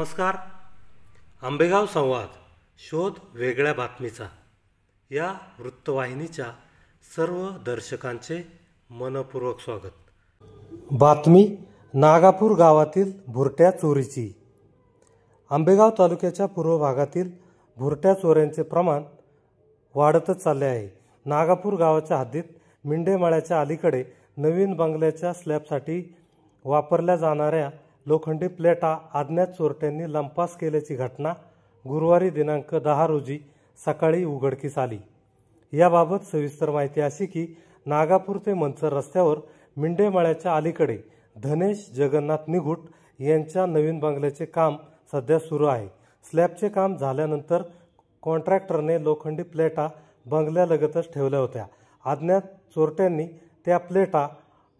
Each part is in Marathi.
नमस्कार. आंबेगाव संवाद शोध वेगळ्या बातमीचा या वृत्तवाहिनीच्या सर्व दर्शकांचे मनपूर्वक स्वागत. बातमी नागापूर गावातील भुरट्या चोरीची. आंबेगाव तालुक्याच्या पूर्व भागातील भुरट्या चोऱ्यांचे प्रमाण वाढतच चालले आहे. नागापूर गावाच्या हद्दीत मिंडेमाळ्याच्या अलीकडे नवीन बंगल्याच्या स्लॅबसाठी वापरल्या जाणाऱ्या लोखंडी प्लेटा अज्ञात चोरट्यांनी लंपास केल्याची घटना गुरुवारी दिनांक 10 रोजी सकाळी उघडकीस आली. याबाबत सविस्तर माहिती अशी की नागापूर ते मंचर रस्त्यावर मिंडेमाळ्याच्या अलीकडे धनेश जगन्नाथ निघुट यांच्या नवीन बंगल्याचे काम सध्या सुरू आहे. स्लॅबचे काम झाल्यानंतर कॉन्ट्रॅक्टरने लोखंडी प्लेटा बंगल्यालगतच ठेवल्या होत्या. अज्ञात चोरट्यांनी त्या प्लेटा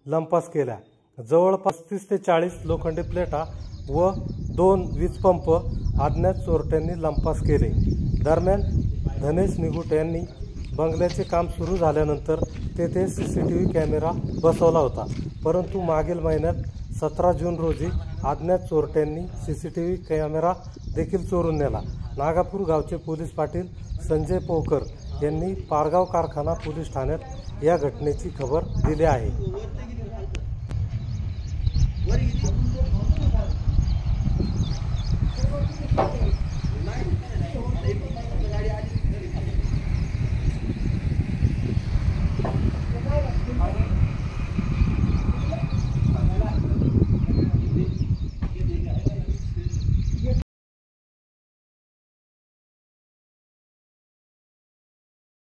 लंपास केल्या. जवळपास 30 ते 40 लोखंडी प्लेटा व 2 वीजपंप अज्ञात चोरट्यांनी लंपास केले. दरम्यान धनेश निघुट यांनी बंगल्याचे काम सुरू झाल्यानंतर तेथे CCTV कॅमेरा बसवला होता. परंतु मागील महिन्यात 17 जून रोजी अज्ञात चोरट्यांनी CCTV कॅमेरा देखील चोरून नेला. नागापूर गावचे पोलीस पाटील संजय पोहकर यांनी पारगाव कारखाना पोलीस ठाण्यात या घटनेची खबर दिली आहे.